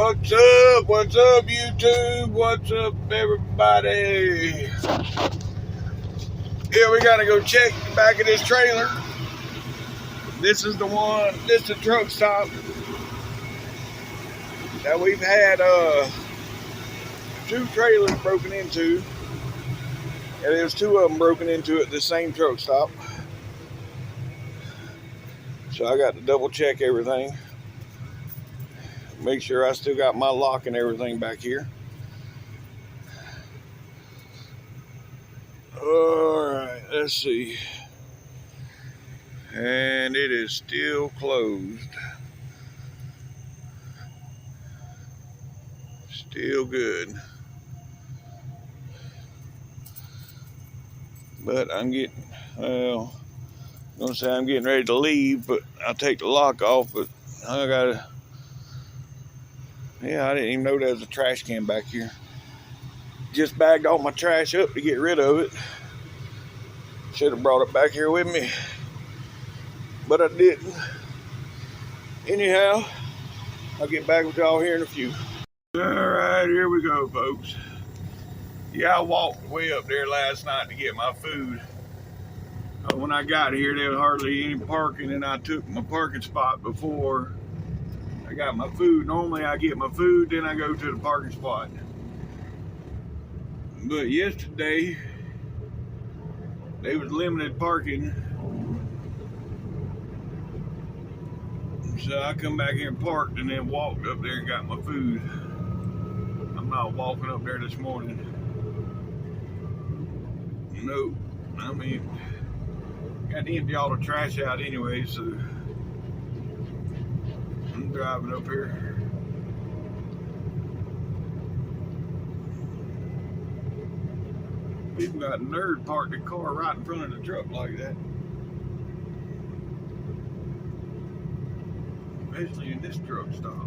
What's up? What's up, YouTube? What's up, everybody? Yeah, we gotta go check the back of this trailer. This is the one, this is the truck stop that we've had 2 trailers broken into. And there's 2 of them broken into at the same truck stop. So I got to double check everything. Make sure I still got my lock and everything back here. Alright, let's see. And it is still closed. Still good. But I'm getting, well, I'm gonna say I'm getting ready to leave, but I'll take the lock off, but I gotta, yeah, I didn't even know there was a trash can back here. Just bagged all my trash up to get rid of it. Should have brought it back here with me, but I didn't. Anyhow, I'll get back with y'all here in a few. All right, here we go, folks. Yeah, I walked way up there last night to get my food. When I got here, there was hardly any parking, and I took my parking spot before I got my food. Normally, I get my food, then I go to the parking spot. But yesterday, there was limited parking. So I come back here and parked and then walked up there and got my food. I'm not walking up there this morning. Nope. I mean, got to empty all the trash out anyway, so I'm driving up here. People got a nerd parked the car right in front of the truck like that. Especially in this truck stop.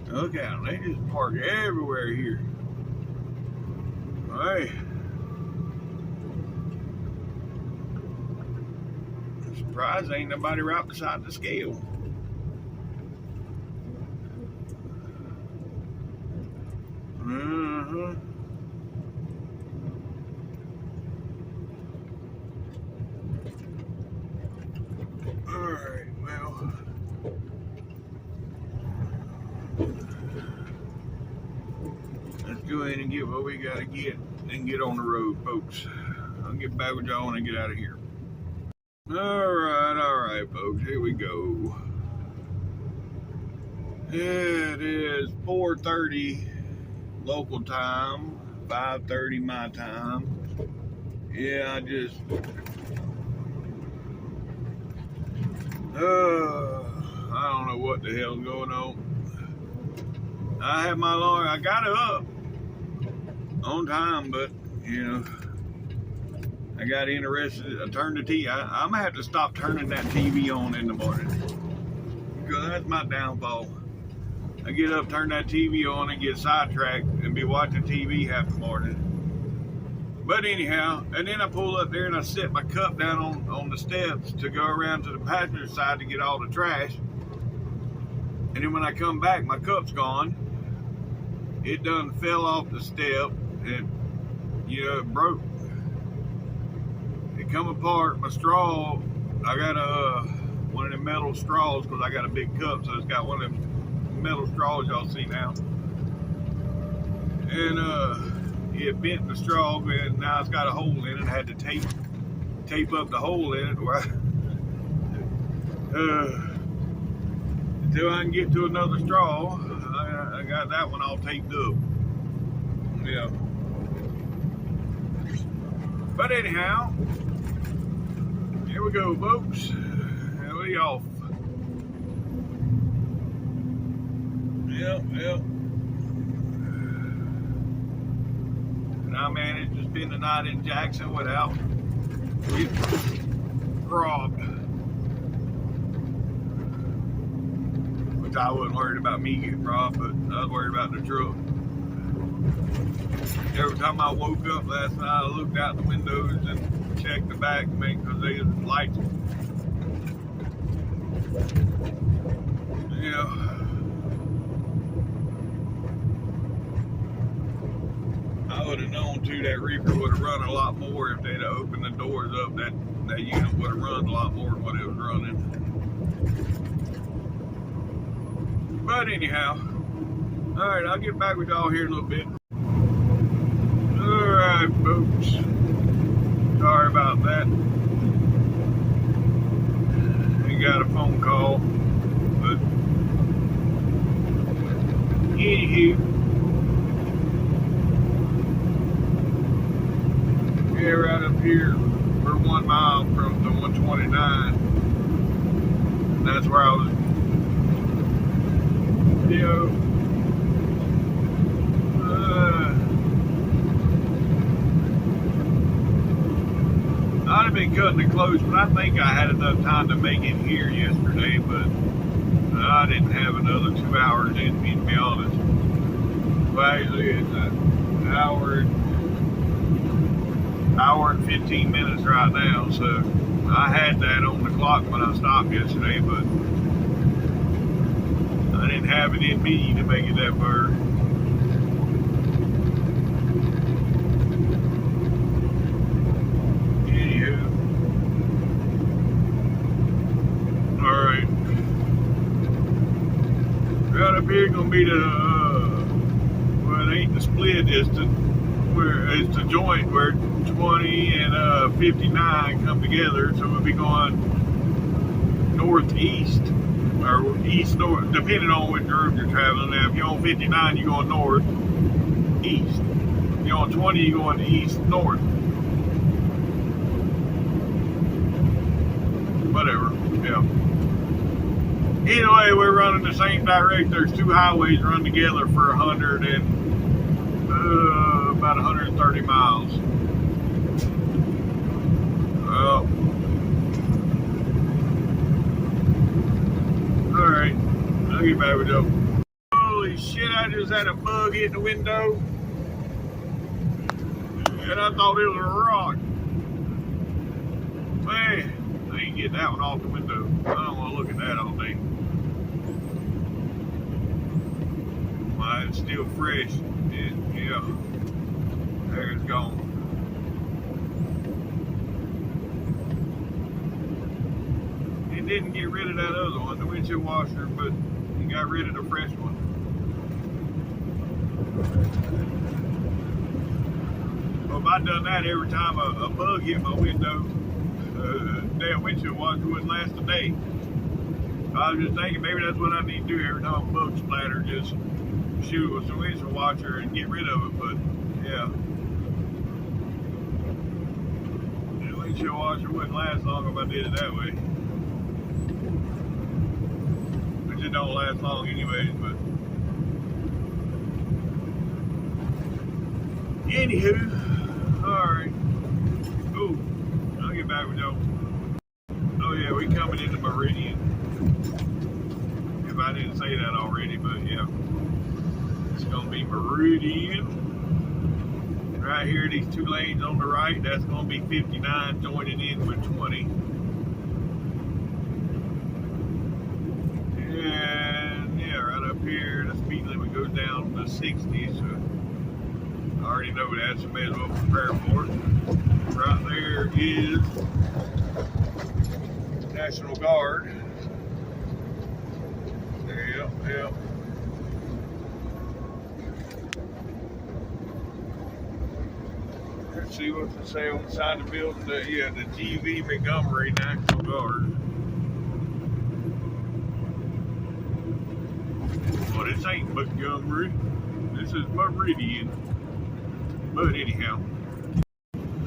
Look at them, they just park everywhere here. Hey. I'm surprised ain't nobody right beside the scale. Alright, well. Let's go ahead and get what we gotta get and get on the road, folks. I'll get back with y'all when I get out of here. Alright, folks, here we go. It is 4:30 local time, 5:30 my time. Yeah, I don't know what the hell's going on. I had my alarm, I got it up on time, but you know, I got interested. I turned the TV. I'm gonna have to stop turning that TV on in the morning, because that's my downfall. I get up, turn that TV on, and get sidetracked and be watching TV half the morning. But anyhow, and then I pull up there and I set my cup down on the steps to go around to the passenger side to get all the trash. And then when I come back, my cup's gone. It done fell off the step and, you know, it broke. It come apart. My straw, I got one of them metal straws, because I got a big cup, so it's got one of them metal straws y'all see now. And it bent the straw, and now it's got a hole in it. I had to tape up the hole in it until I can get to another straw. I got that one all taped up. Yeah. But anyhow, here we go, folks. And we off. Yep. And I managed to spend the night in Jackson without getting robbed. Which I wasn't worried about me getting robbed, but I was worried about the truck. Every time I woke up last night, I looked out the windows and checked the back, because they was lights Yeah. I would have known too that reefer would have run a lot more if they'd have opened the doors up. That unit would have run a lot more than what it was running. But anyhow, all right, I'll get back with y'all here in a little bit. All right, folks. Sorry about that. We got a phone call, but anywho, yeah, right up here, we're 1 mile from the 129. And that's where I was, I'd have been cutting it close, but I think I had enough time to make it here yesterday, but I didn't have another 2 hours in me, to be honest. Well, actually, it's an hour and 15 minutes right now, so I had that on the clock when I stopped yesterday, but I didn't have it in me to make it that far. Anywho, all right. Right up here gonna be the well, it ain't the split, it's the joint where 20 and 59 come together, so we'll be going northeast or east north, depending on which road you're traveling. Now, if you're on 59, you're going north east. If you're on 20, you're going east north. Whatever. Yeah. Either way, we're running the same direction. There's two highways run together for about 130 miles. Well, all right, I'll get back with you. Holy shit, I just had a bug hit the window, and I thought it was a rock. Man, I ain't getting that one off the window. I don't want to look at that all day. Why, it's still fresh. Yeah, there it's gone. It didn't get rid of that other one, the windshield washer, but he got rid of the fresh one. Well, if I'd done that every time a bug hit my window, that windshield washer wouldn't last a day. I was just thinking maybe that's what I need to do every time a bug splatter, just shoot it with some windshield washer and get rid of it. But yeah, the windshield washer wouldn't last long if I did it that way. Which it don't last long anyways, but anywho, alright. Oh, I'll get back with y'all. Oh yeah, we coming into Meridian. If I didn't say that already, but yeah. It's gonna be Meridian. Right here, these two lanes on the right, that's gonna be 59 joining in with 20. And yeah, right up here, the speed limit goes down to 60, so I already know that, so may as well prepare for it. Right there is National Guard. Yep. Let's see what they say on the side of the building. The GV Montgomery National Guard. Well, this ain't Montgomery. This is Meridian. But anyhow.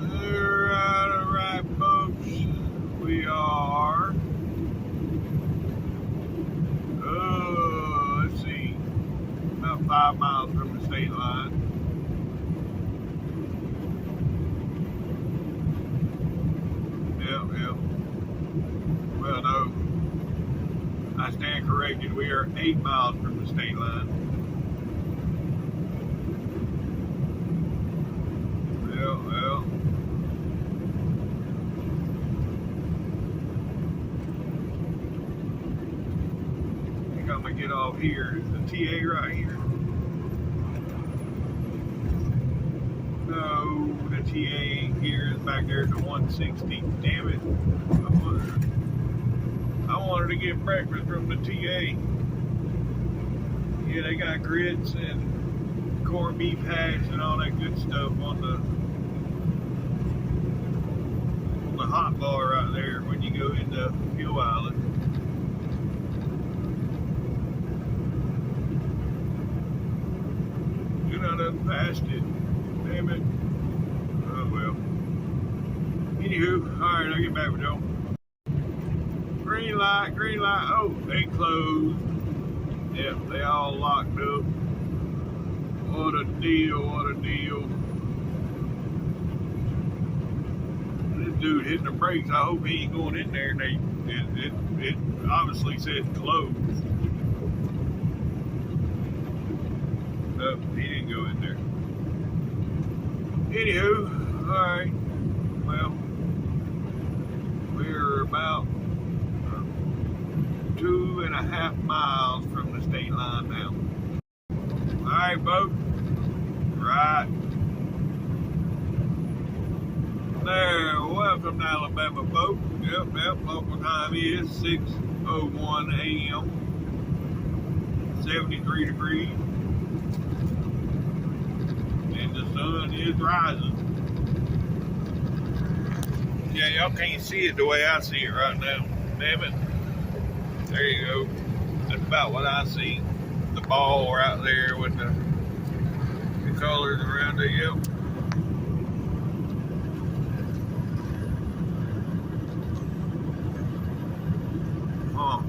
Alright, folks. We are. Let's see. About 5 miles from the state line. Yeah. Well, no. I stand corrected. We are 8 miles from the state line. Well. time I get off here. Is the TA right here? No, the TA here is back there to 160. Damn it. I wanted to get breakfast from the TA. Yeah, they got grits and corned beef hash and all that good stuff on the hot bar right there when you go into Fuel Island. Good, I done passed it. Damn it. Oh well. Anywho, alright, I'll get back with y'all. Green light, green light. Oh, they closed. Yep, they all locked up. What a deal, what a deal. This dude hitting the brakes. I hope he ain't going in there. It obviously said closed. Oh, he didn't go in there. Anywho, alright. Well, we're about 2.5 miles from the state line now. Alright, folks. Right. There, welcome to Alabama, folks. Yep, local time is 6:01 a.m. 73 degrees. And the sun is rising. Yeah, y'all can't see it the way I see it right now. Damn it. There you go. That's about what I see. The ball right there with the colors around it. Yep. Huh.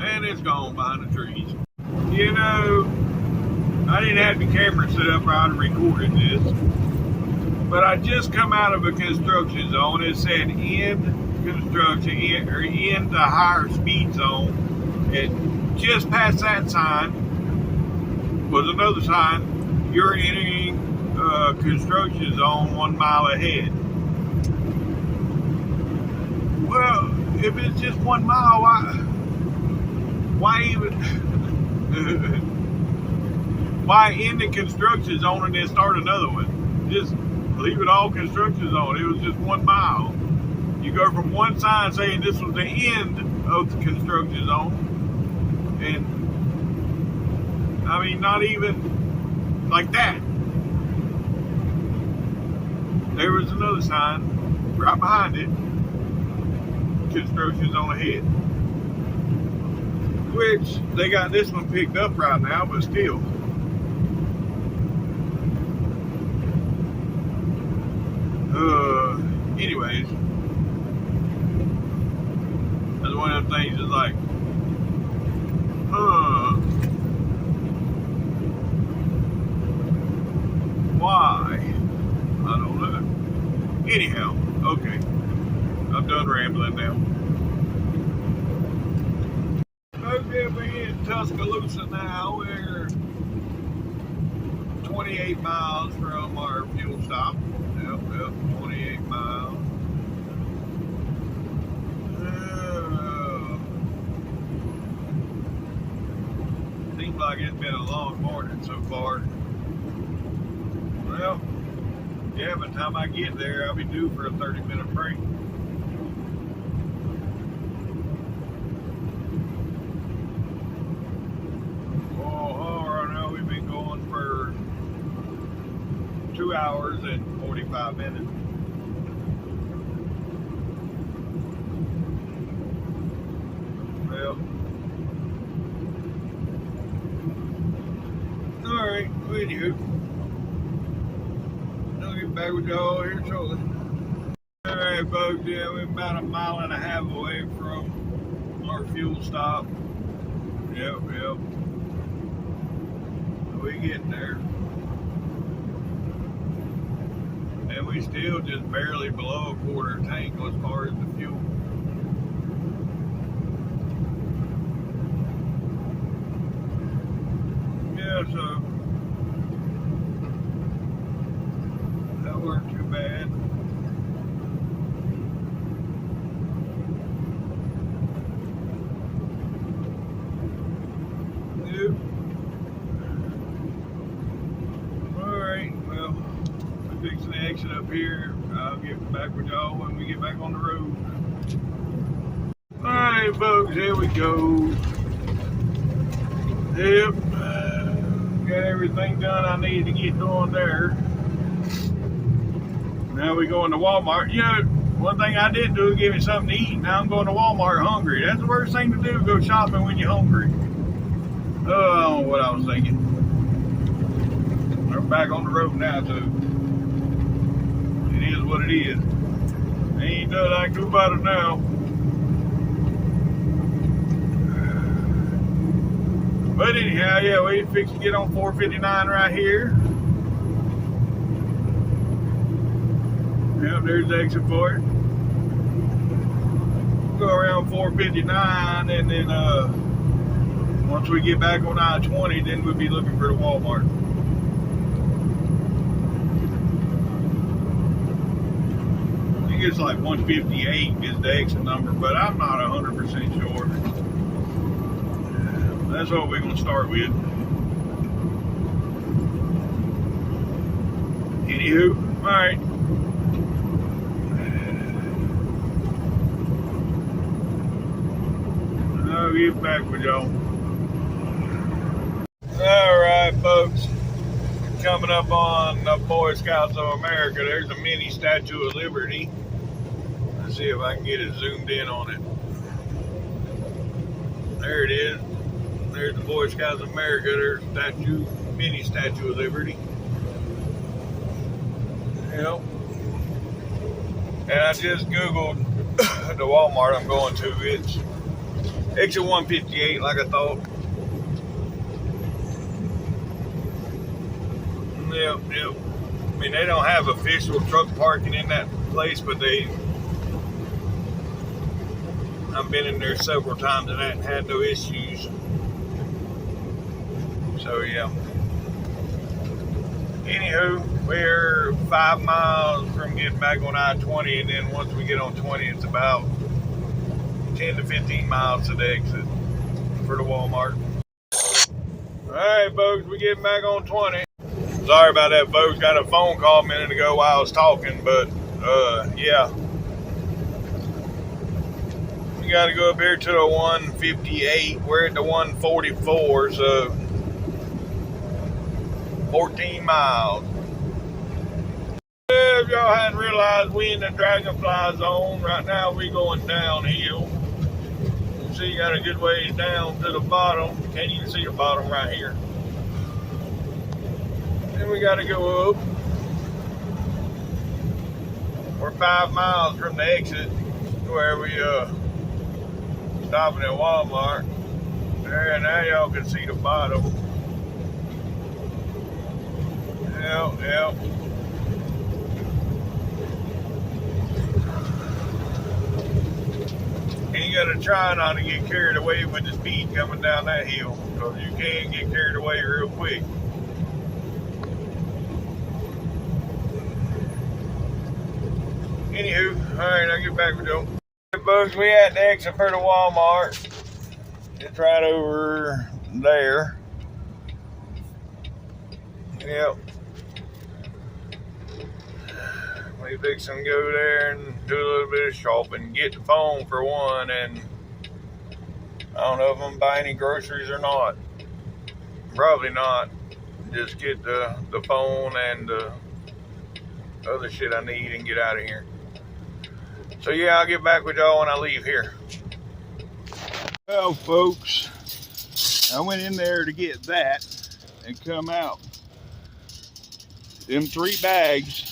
And it's gone behind the trees. You know, I didn't have the camera set up or I'd have recorded this. But I just come out of a construction zone. It said end construction or end the higher speed zone. And just past that sign was another sign. You're entering construction zone 1 mile ahead. Well, if it's just 1 mile, why even why end the construction zone and then start another one? Just leave it all construction zone. It was just 1 mile. You go from one sign saying this was the end of the construction zone, and I mean not even like that. There was another sign right behind it. Construction zone ahead. Which they got this one picked up right now, but still. Anyways, that's one of them things that's like, why? I don't know. Anyhow, okay. I'm done rambling now. Okay, we're in Tuscaloosa now. We're 28 miles from our fuel stop. Yep, 28 miles. Seems like it's been a long morning so far. Well, yeah, by the time I get there, I'll be due for a 30-minute break. Oh, right now we've been going for 2 hours and 45 minutes. Well, alright, anywho, I'll get back with y'all here shortly. Alright, folks, yeah, we're about 1.5 miles away from our fuel stop. Yep. We getting there. And we still just barely below a quarter tank as far as the fuel. Yeah, so that weren't too bad. here. I'll get back with y'all when we get back on the road. Alright folks, here we go. Yep. Got everything done I need to get done there. Now we going to Walmart. You know, one thing I did do is give me something to eat. Now I'm going to Walmart hungry. That's the worst thing to do, go shopping when you're hungry. Oh, I don't know what I was thinking. We're back on the road now, so it is what it is. Ain't nothing I can do about it now. But anyhow, yeah, we fixed to get on 459 right here. Yep, there's the exit for it. Go around 459, and then once we get back on I-20, then we'll be looking for the Walmart. I think it's like 158 is the exit number, but I'm not 100% sure. That's what we're going to start with. Anywho, all right. I'll get back with y'all. All right, folks. Coming up on the Boy Scouts of America, there's a mini Statue of Liberty. Let's see if I can get it zoomed in on it. There it is. There's the Boy Scouts of America. There's statue, mini Statue of Liberty. Yep. And I just Googled the Walmart I'm going to. It's exit 158, like I thought. Yep. I mean, they don't have official truck parking in that place, but I've been in there several times and I haven't had no issues. So yeah. Anywho, we're 5 miles from getting back on I-20, and then once we get on 20, it's about 10 to 15 miles to the exit for the Walmart. Alright folks, we're getting back on 20. Sorry about that, folks. Got a phone call a minute ago while I was talking, but yeah. We got to go up here to the 158. We're at the 144, so 14 miles. If y'all hadn't realized, we in the Dragonfly Zone. Right now we going downhill. You see, you got a good ways down to the bottom. Can't even see the bottom right here. Then we got to go up. We're 5 miles from the exit where we stopping at Walmart. There, now y'all can see the bottom. Yep. And you gotta try not to get carried away with the speed coming down that hill, because you can get carried away real quick. Anywho, alright, I'll get back with you. Folks, we at the exit for the Walmart. It's right over there. Yep. We fix and go there and do a little bit of shopping. Get the phone for one, and I don't know if I'm buying any groceries or not. Probably not. Just get the phone and the other shit I need and get out of here. So yeah, I'll get back with y'all when I leave here. Well, folks, I went in there to get that and come out. Them 3 bags.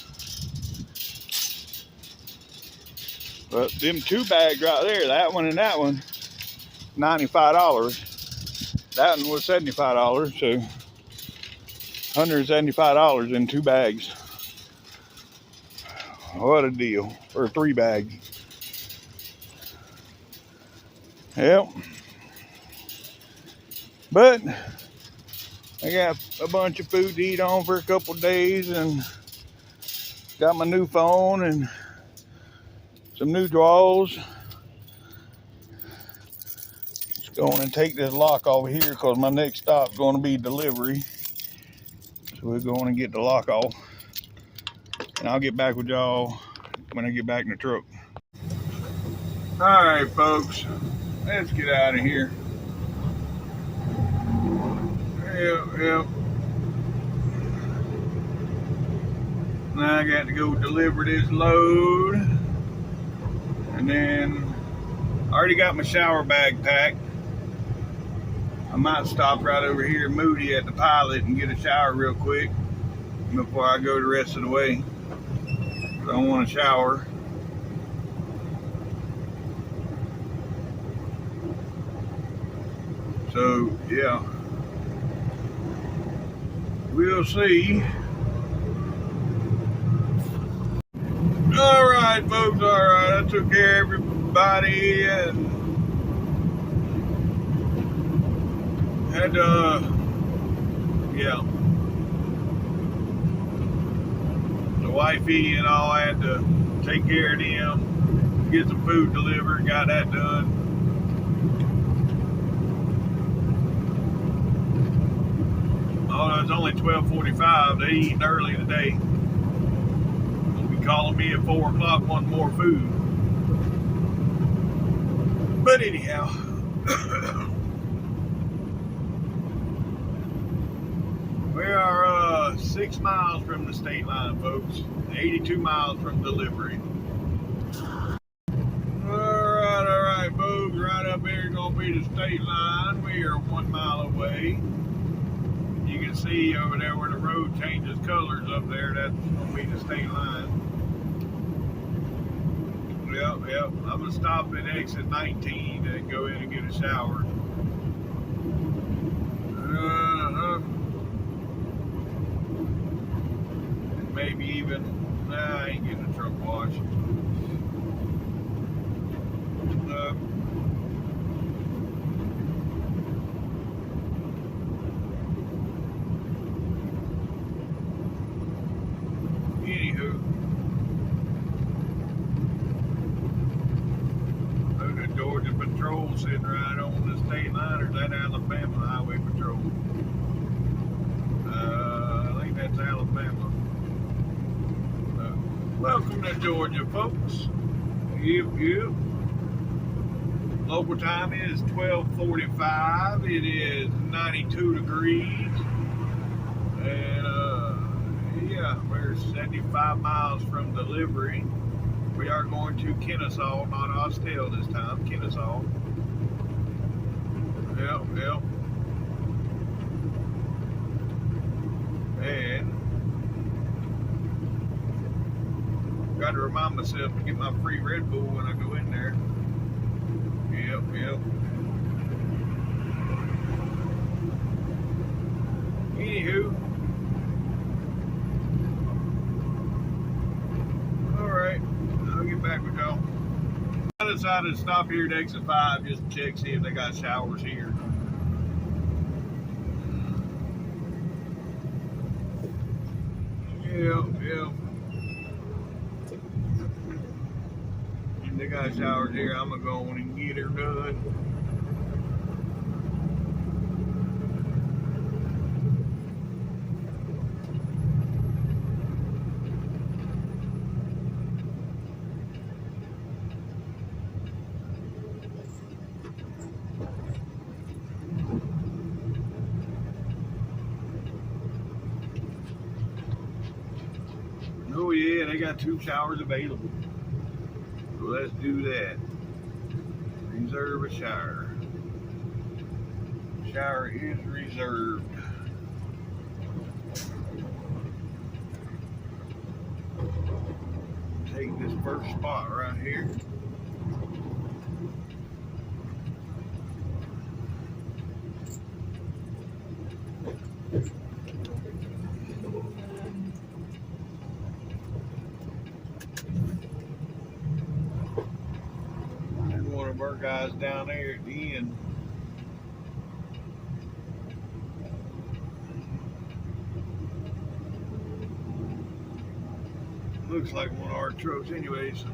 But them 2 bags right there, that one and that one, $95. That one was $75, so $175 in 2 bags. What a deal for 3 bags. Yep. But I got a bunch of food to eat on for a couple of days, and got my new phone and some new drawers. Just going and take this lock over here because my next stop is going to be delivery. So we're going to get the lock off. and I'll get back with y'all when I get back in the truck. All right, folks, let's get out of here. Yep. Now I got to go deliver this load, and then I already got my shower bag packed. I might stop right over here in Moody at the Pilot and get a shower real quick before I go the rest of the way. I don't want to shower. So, yeah. We'll see. All right, folks. All right. I took care of everybody and had yeah. The wifey and all, I had to take care of them, get some food delivered, got that done. Oh, it's only 12:45. They eating early today. They'll be calling me at 4 o'clock wanting more food. But anyhow, we are 6 miles from the state line, folks. 82 miles from delivery. All right, folks. Right up here is going to be the state line. We are 1 mile away. You can see over there where the road changes colors up there, that's going to be the state line. Yep. I'm going to stop at exit 19 and go in and get a shower. And maybe even, I ain't getting a truck wash. Anywho, look at Georgia Patrol sitting right on the state line, or is that Alabama Highway Patrol? I think that's Alabama. Welcome to Georgia, folks. Yep. Local time is 12:45. It is 92 degrees. And yeah, we're 75 miles from delivery. We are going to Kennesaw, not Austell this time, Kennesaw. Yep. And got to remind myself to get my free Red Bull when I go in there. Yep. Anywho. Alright, I'll get back with y'all. I decided to stop here at exit 5 just to check, see if they got showers here. Yep. If they got showers here, I'm gonna go on and get her done. Oh yeah, they got 2 showers available. So let's do that. Reserve a shower. Shower is reserved. Take this first spot right here. Our guys down there at the end. Looks like one of our trucks anyways.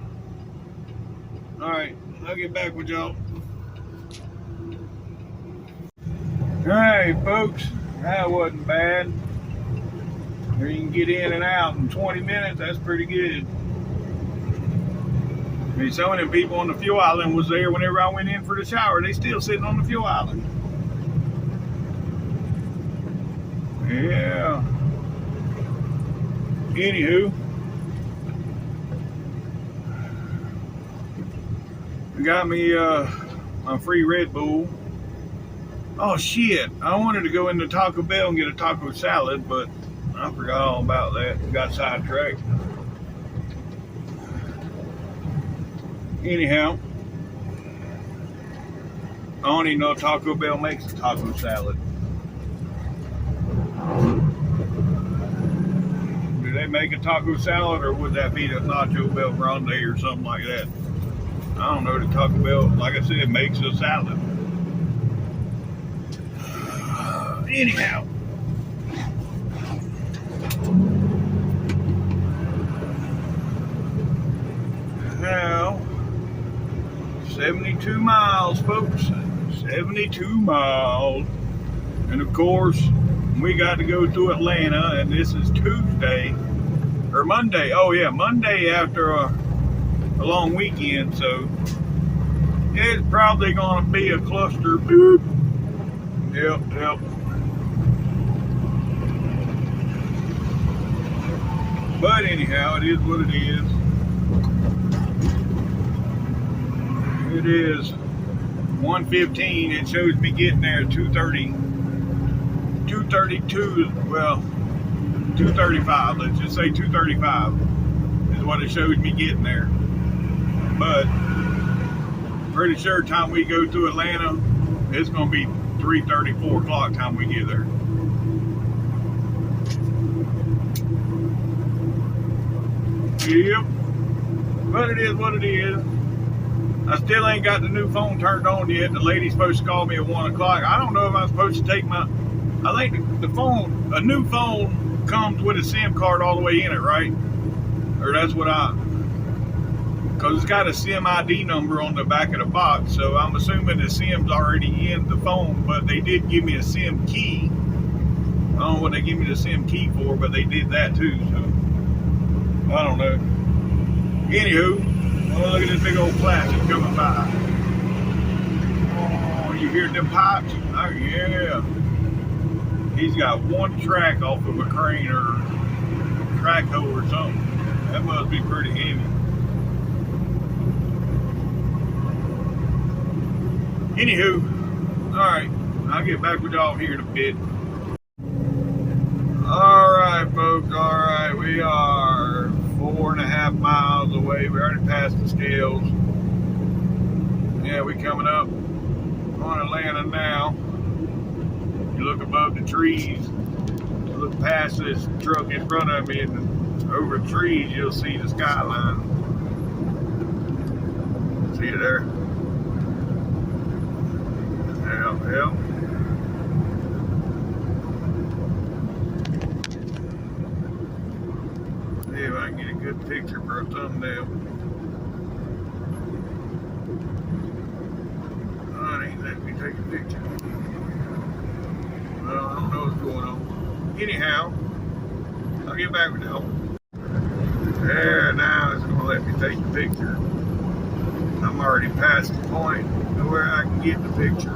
Alright, I'll get back with y'all. Alright folks, that wasn't bad. You can get in and out in 20 minutes. That's pretty good. I mean, some of them people on the fuel island was there whenever I went in for the shower. They still sitting on the fuel island. Yeah. Anywho, got me my free Red Bull. Oh shit! I wanted to go into Taco Bell and get a taco salad, but I forgot all about that. Got sidetracked. Anyhow, I don't even know if Taco Bell makes a taco salad. Do they make a taco salad, or would that be the Nacho Bel Grande or something like that? I don't know. The Taco Bell, like I said, makes a salad. Anyhow. Now, 72 miles, folks. 72 miles. And of course, we got to go to Atlanta, and this is Tuesday, or Monday. Oh yeah, Monday after a long weekend, so it's probably going to be a cluster. Boop. Yep. But anyhow, it is what it is. It is 1:15. It shows me getting there at 2:30. 2:32. Well, 2:35. Let's just say 2:35 is what it shows me getting there. But pretty sure time we go to Atlanta, it's going to be 3:30, 4 o'clock time we get there. Yep. But it is what it is. I still ain't got the new phone turned on yet. The lady's supposed to call me at 1 o'clock. I don't know if I'm supposed to take my... I think the phone, a new phone comes with a SIM card all the way in it, right? Or that's what because it's got a SIM ID number on the back of the box, so I'm assuming the SIM's already in the phone, but they did give me a SIM key. I don't know what they give me the SIM key for, but they did that too, so I don't know. Anywho, oh, look at this big old plastic coming by. Oh, you hear them pipes? Oh yeah. He's got one track off of a crane or track hoe or something. That must be pretty heavy. Anywho, alright, I'll get back with y'all here in a bit. Alright, folks, alright, we are 4.5 miles away. We already passed the scales. Yeah, we coming up on Atlanta now. You look above the trees, you look past this truck in front of me, and over the trees you'll see the skyline. See it there? Yeah. See if I can get a good picture for a thumbnail. Oh, it ain't letting me take a picture. Well, I don't know what's going on. Anyhow, I'll get back with y'all. There, now it's going to let me take the picture. I'm already past the point of where I can get the picture.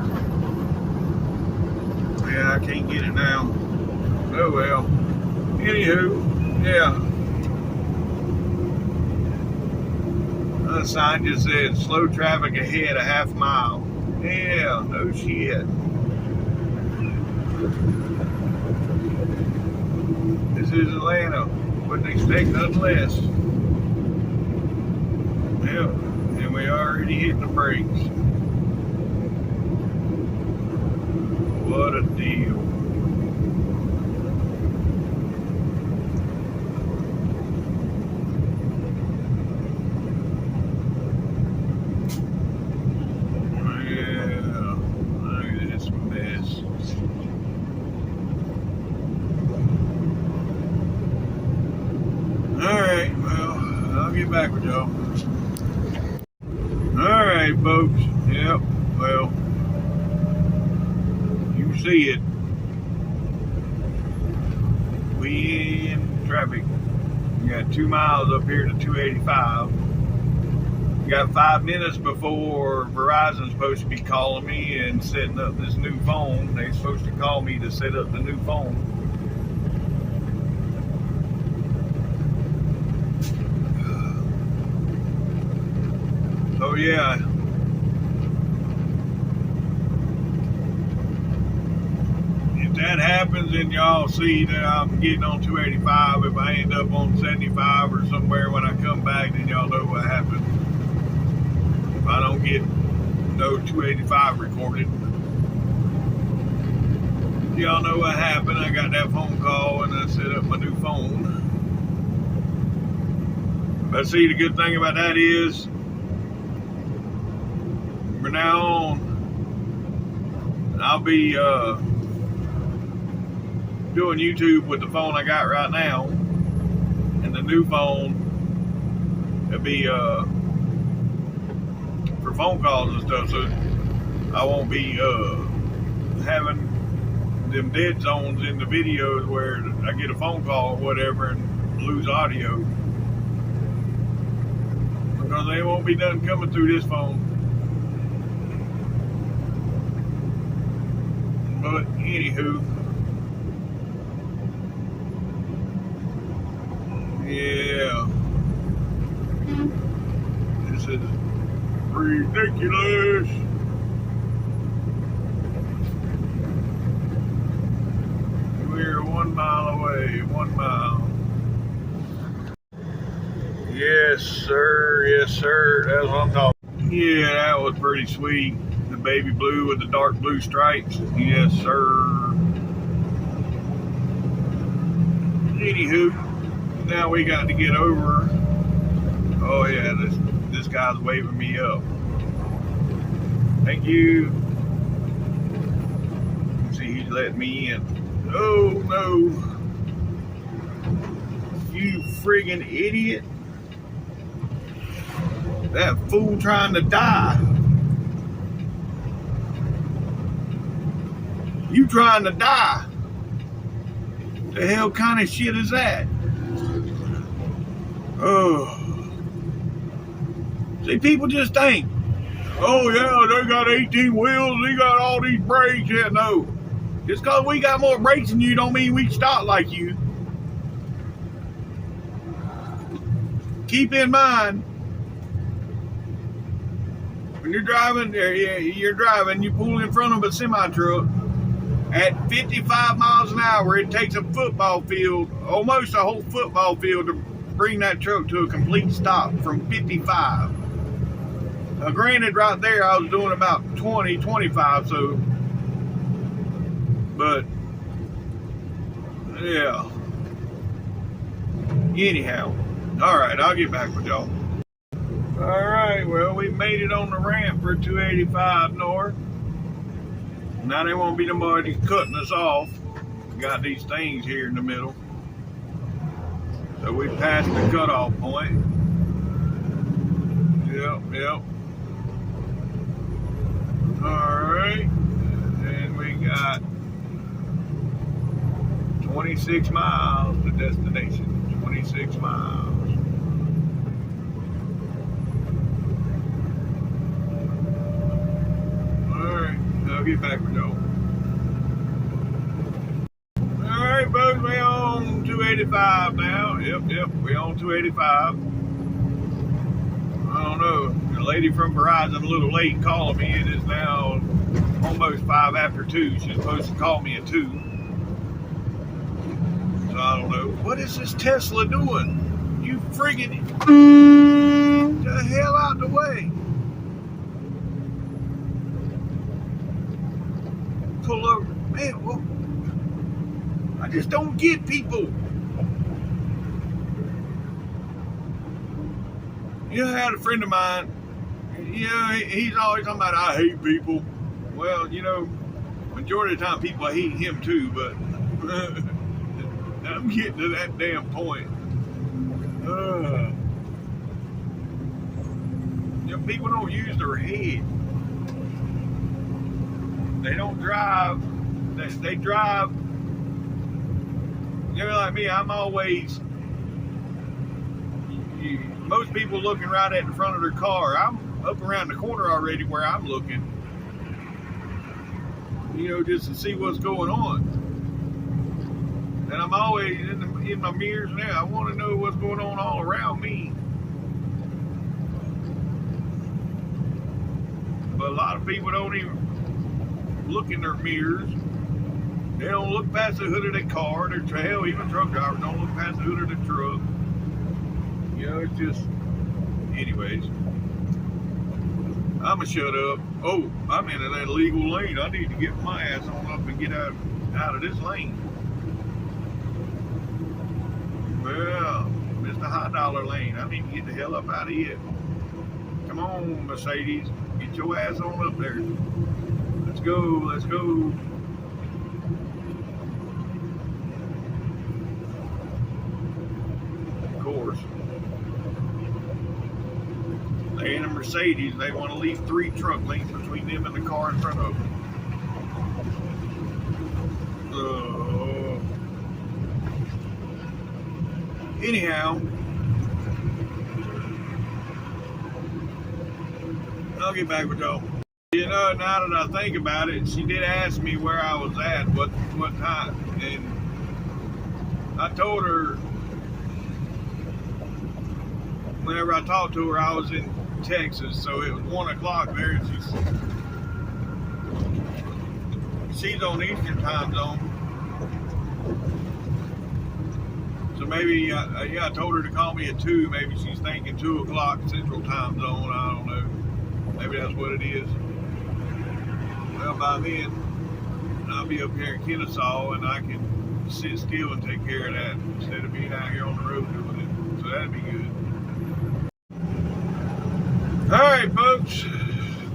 Yeah, I can't get it now. Oh well. Anywho, yeah. The sign just said slow traffic ahead a half mile. Yeah, no shit. This is Atlanta. Wouldn't expect nothing less. Yep, and we already hit the brakes. What a deal. Yeah, look at this mess. Alright, well, I'll get back with y'all. Alright, folks. Yep, well, you see it. We in traffic. You got 2 miles up here to 285. You got 5 minutes before Verizon's supposed to be calling me and setting up this new phone. They're supposed to call me to set up the new phone. So yeah. If that happens and y'all see that I'm getting on 285, if I end up on 75 or somewhere when I come back, then y'all know what happened. If I don't get no 285 recorded, y'all know what happened. I got that phone call and I set up my new phone. But see, the good thing about that is, from now on, I'll be doing YouTube with the phone I got right now, and the new phone will be for phone calls and stuff, so I won't be having them dead zones in the videos where I get a phone call or whatever and lose audio, because there won't be nothing coming through this phone. But anywho, yeah, this is ridiculous. We're 1 mile away, 1 mile. Yes, sir, yes, sir, that's what I'm talking. Yeah, that was pretty sweet. The baby blue with the dark blue stripes. Yes, sir. Anywho, now we got to get over. Oh yeah, this guy's waving me up. Thank you. See, he's letting me in. Oh no. You friggin' idiot. That fool trying to die. You trying to die. The hell kind of shit is that? Oh. See, people just think, oh yeah, they got 18 wheels, they got all these brakes. Yeah, no. Just because we got more brakes than you don't mean we stop like you. Keep in mind, when you're driving, you pull in front of a semi-truck at 55 miles an hour, it takes a football field, almost a whole football field, to bring that truck to a complete stop from 55. Now, granted, right there, I was doing about 20, 25, so, but, yeah. Anyhow, all right, I'll get back with y'all. All right, well, we made it on the ramp for 285 north. Now there won't be nobody cutting us off. We got these things here in the middle. So we passed the cutoff point. Yep. All right, and we got 26 miles to destination. 26 miles. I'll get back with y'all. Alright, folks, we on 285 now. Yep, we on 285. I don't know. The lady from Verizon a little late calling me. It is now almost 5 after 2. She's supposed to call me at 2. So I don't know. What is this Tesla doing? You friggin' the hell out the way. Pull over. Man, well, I just don't get people. You know, I had a friend of mine, he's always talking about, I hate people. Well, you know, majority of the time people hate him too, but I'm getting to that damn point. You know, people don't use their head. They don't drive. They drive. You You're like me, I'm always, most people looking right at the front of their car. I'm up around the corner already where I'm looking, just to see what's going on. And I'm always in my mirrors now. I want to know what's going on all around me. But a lot of people don't even look in their mirrors. They don't look past the hood of their car. Hell, even truck drivers don't look past the hood of the truck. It's just, anyways. I'ma shut up. Oh, I'm in an illegal lane. I need to get my ass on up and get out of this lane. Well, Mr. High Dollar Lane. I need to get the hell up out of here. Come on, Mercedes. Get your ass on up there. Let's go, let's go. Of course. They in a Mercedes, they want to leave 3 truck lanes between them and the car in front of them. Anyhow, I'll get back with y'all. Now that I think about it, she did ask me where I was at, what time, and I told her, whenever I talked to her, I was in Texas, so it was 1 o'clock there, and she's on Eastern time zone. So maybe, I told her to call me at 2. Maybe she's thinking 2 o'clock Central time zone. I don't know. Maybe that's what it is. Well, by then, I'll be up here in Kennesaw, and I can sit still and take care of that instead of being out here on the road doing it. So that'd be good. All right, folks.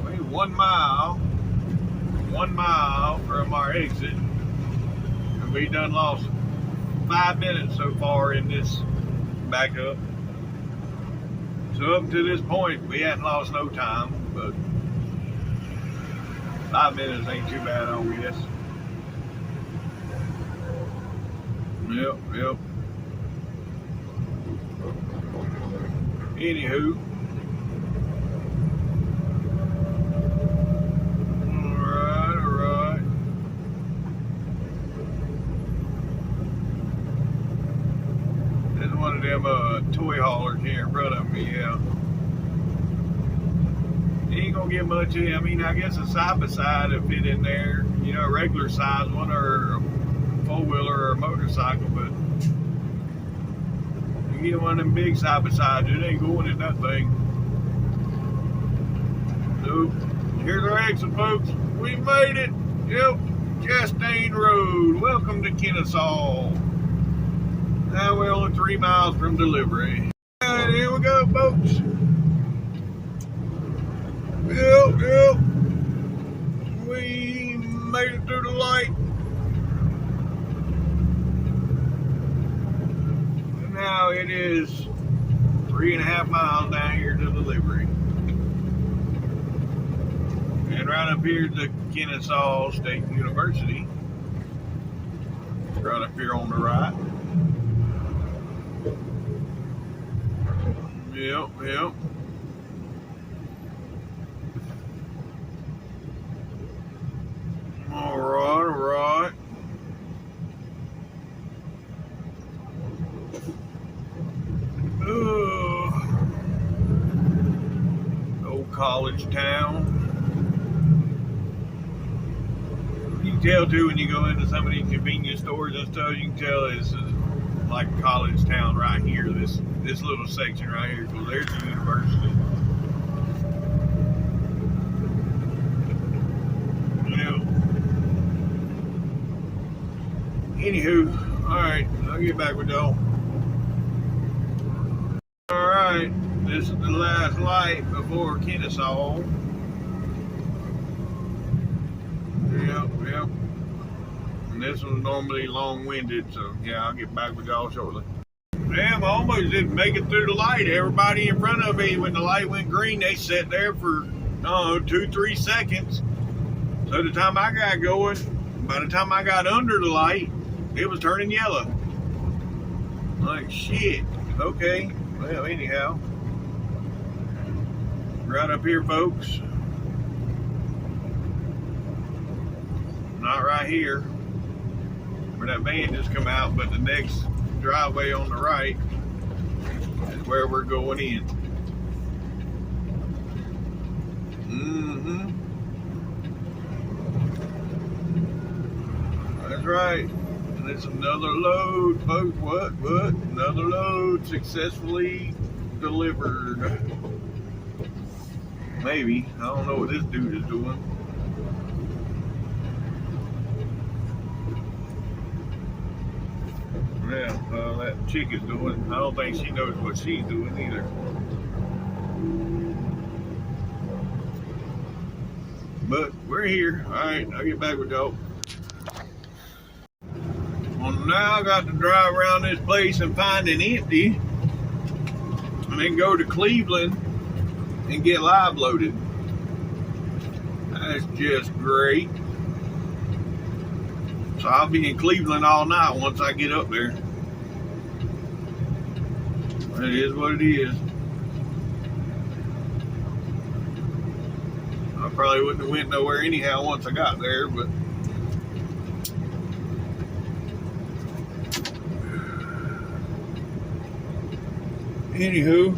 We're 1 mile from our exit, and we done lost 5 minutes so far in this backup. So up to this point, we hadn't lost no time, but 5 minutes ain't too bad, I guess. Yep. Anywho. Alright. This is one of them toy haulers here in front of me, yeah. You ain't gonna get much in. I mean, I guess a side-by-side will fit in there, a regular size one, or a four-wheeler or a motorcycle, but you get one of them big side-by-sides, it ain't going in that thing. So, here's our exit, folks. We made it. Yep, Chastain Road. Welcome to Kennesaw. Now we're only 3 miles from delivery. All right, here we go, folks. Yep. We made it through the light. And now it is 3.5 miles down here to delivery. And right up here is the Kennesaw State University. Right up here on the right. Yep. All right. Old college town. You can tell too when you go into some of these convenience stores and stuff. You can tell this is like a college town right here. This little section right here, because there's the university. Anywho, alright, I'll get back with y'all. Alright, this is the last light before Kennesaw. Yep. And this one's normally long-winded, so yeah, I'll get back with y'all shortly. Damn, I almost didn't make it through the light. Everybody in front of me, when the light went green, they sat there for, 2-3 seconds. So the time I got going, by the time I got under the light, it was turning yellow. Like shit. Okay. Well, anyhow. Right up here, folks. Not right here where that van just come out, but the next driveway on the right is where we're going in. That's right. And it's another load, folks. What? Another load successfully delivered. Maybe. I don't know what this dude is doing. Yeah, well, that chick is doing. I don't think she knows what she's doing either. But we're here. All right, I'll get back with y'all. Well, now I got to drive around this place and find it empty, and then go to Cleveland and get live loaded. That's just great. So I'll be in Cleveland all night once I get up there. It is what it is. I probably wouldn't have went nowhere anyhow once I got there, but anywho,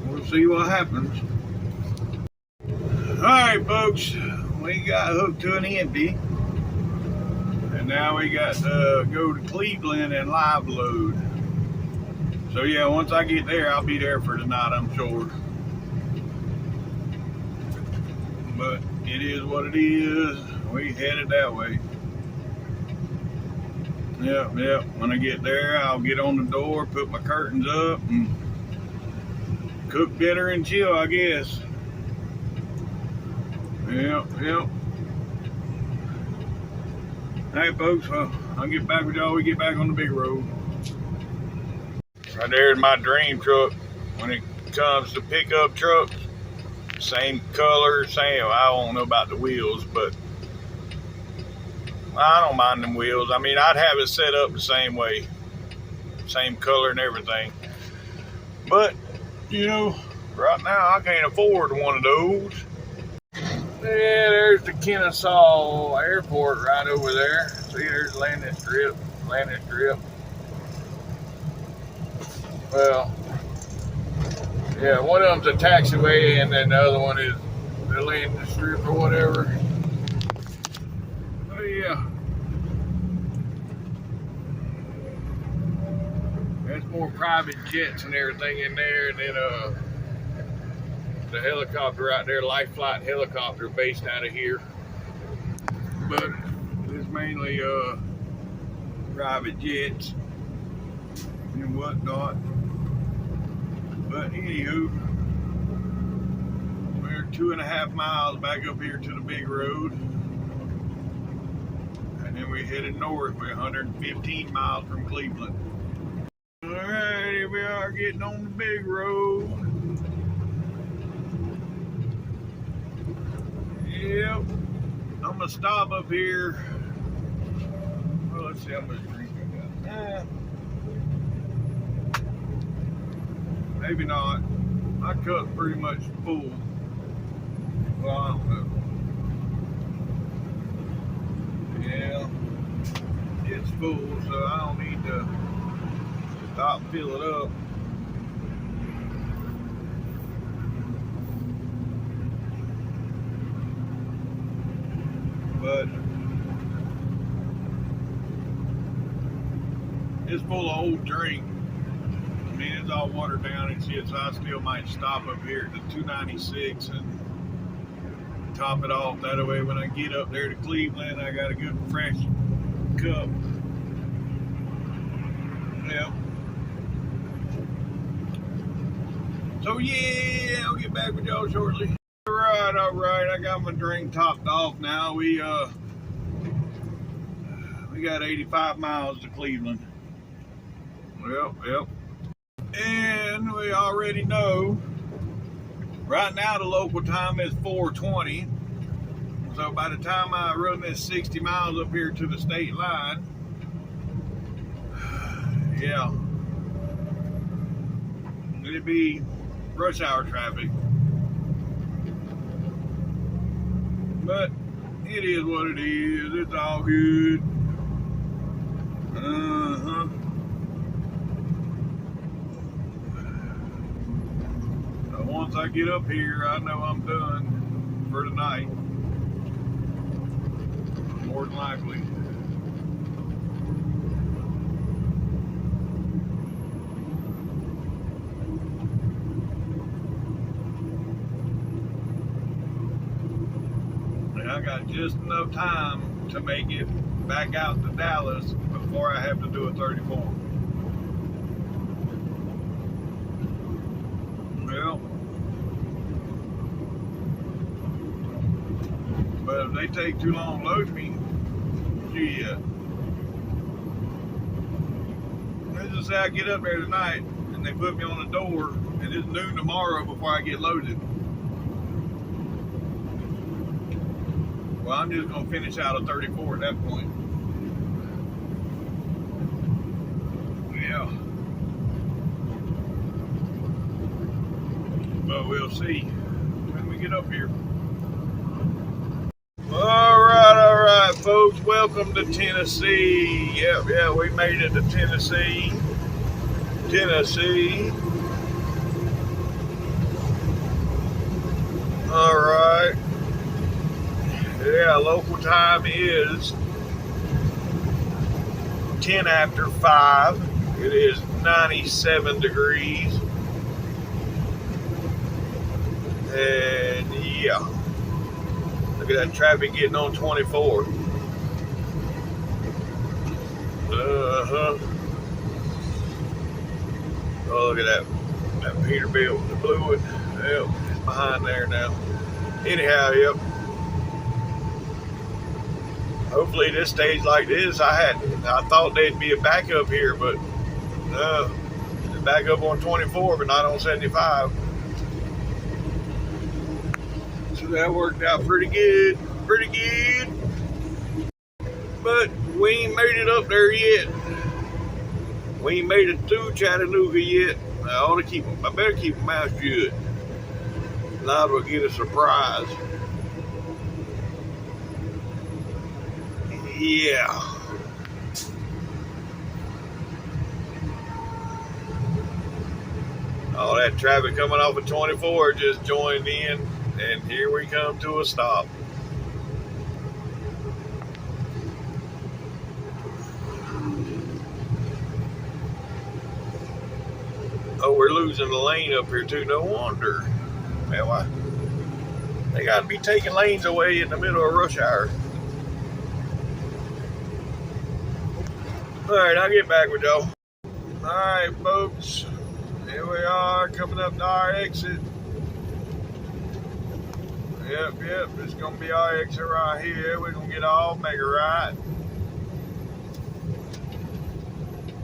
we'll see what happens. Alright folks, we got hooked to an empty, and now we got to go to Cleveland and live load. So yeah, once I get there, I'll be there for tonight, I'm sure. But it is what it is. We headed that way. Yep. When I get there, I'll get on the door, put my curtains up, and cook dinner and chill, I guess. Yep. Alright folks, well, I'll get back with y'all. We get back on the big road. Right there's my dream truck. When it comes to pickup trucks, same color, I don't know about the wheels, but I don't mind them wheels. I mean, I'd have it set up the same way, same color and everything. But, you know, right now I can't afford one of those. Yeah, there's the Kennesaw airport right over there. See, there's landing strip. Well, yeah, one of them's a taxiway, and then the other one is the landing strip or whatever. Oh yeah, there's more private jets and everything in there, and then the helicopter out there, Life Flight helicopter based out of here. But it's mainly private jets and whatnot. But anywho, we're 2.5 miles back up here to the big road, and then we headed north. We're 115 miles from Cleveland. All right, here we are getting on the big road. Yep, I'm gonna stop up here. Well, let's see how much drink I got. Maybe not. My cup's pretty much full. Well, I don't know. Yeah, it's full, so I don't need to stop and fill it up. But it's full of old drink. I mean, it's all watered down and shit, so I still might stop up here at the 296 and top it off. That way, when I get up there to Cleveland, I got a good fresh cup. Yeah. So yeah, I'll get back with y'all shortly. All right. I got my drink topped off now. We got 85 miles to Cleveland. Yep. And we already know, right now the local time is 4:20. So by the time I run this 60 miles up here to the state line, yeah, it'd be rush hour traffic. But it is what it is. It's all good. So once I get up here, I know I'm done for tonight. More than likely. I got just enough time to make it back out to Dallas before I have to do a 34. Well, but if they take too long to load me, shit. Let's just say I get up there tonight and they put me on the door and it's noon tomorrow before I get loaded. Well, I'm just going to finish out a 34 at that point. Yeah. But we'll see when we get up here. All right, folks. Welcome to Tennessee. Yeah, we made it to Tennessee. All right. Yeah, local time is 10 after 5. It is 97 degrees. And yeah, look at that traffic getting on 24. Oh, look at that Peterbilt, the blue one. Yep, it's behind there now. Anyhow, yep. Hopefully this stays like this. I thought there'd be a backup here, but no. Back up on 24, but not on 75. So that worked out pretty good. But we ain't made it up there yet. We ain't made it through Chattanooga yet. I better keep my mouth shut. Liable to get a surprise. Yeah. All that traffic coming off of 24 just joined in, and here we come to a stop. Oh, we're losing the lane up here too. No wonder. Man, why? They got to be taking lanes away in the middle of rush hour. All right, I'll get back with y'all. All right, folks. Here we are coming up to our exit. Yep. It's going to be our exit right here. We're going to get all, make a right.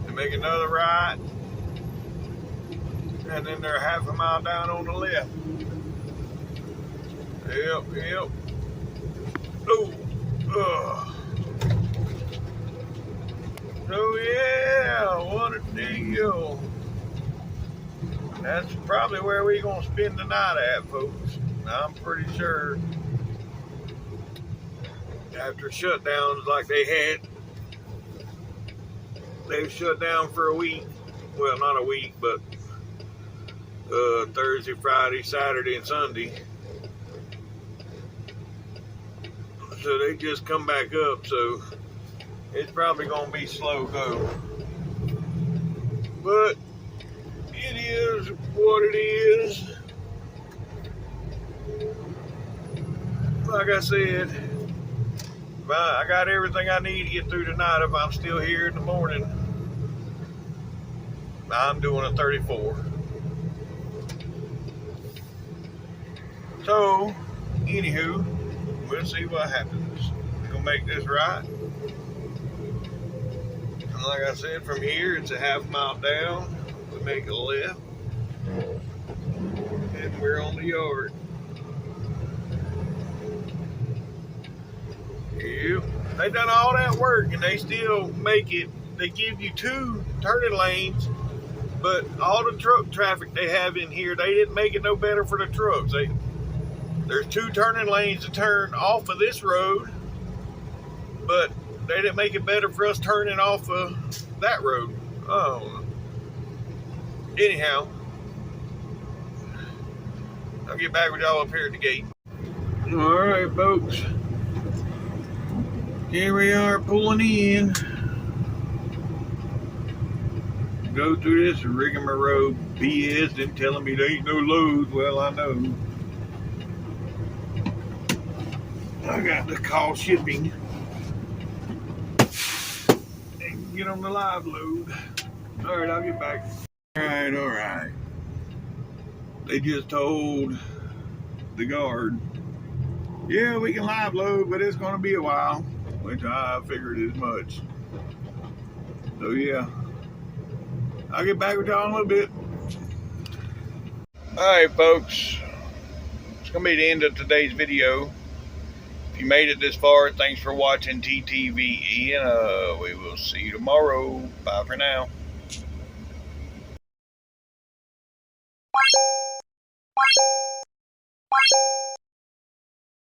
And make another right. And then they're half a mile down on the left. Yep. Oh, so yeah, what a deal. That's probably where we're going to spend the night at, folks. I'm pretty sure. After shutdowns like they had, they've shut down for a week. Well, not a week, but Thursday, Friday, Saturday, and Sunday. So they just come back up, so it's probably going to be slow go. But it is what it is. Like I said, I got everything I need to get through tonight. If I'm still here in the morning, I'm doing a 34. So, anywho, we'll see what happens. We're going to make this right. And like I said, from here, it's a half mile down. We make a left. And we're on the yard. They done all that work and they still make it. They give you 2 turning lanes, but all the truck traffic they have in here, they didn't make it no better for the trucks. There's 2 turning lanes to turn off of this road, but they didn't make it better for us turning off of that road. Oh, anyhow, I'll get back with y'all up here at the gate. All right, folks. Here we are pulling in. Go through this rigmarole BS and telling me there ain't no loads. Well, I know. I got to call shipping and get on the live load. All right, I'll get back. All right. They just told the guard, yeah, we can live load, but it's going to be a while, which I figured as much. So yeah, I'll get back with y'all in a little bit. All right, folks, it's going to be the end of today's video. If you made it this far, thanks for watching TTVE, and we will see you tomorrow. Bye for now.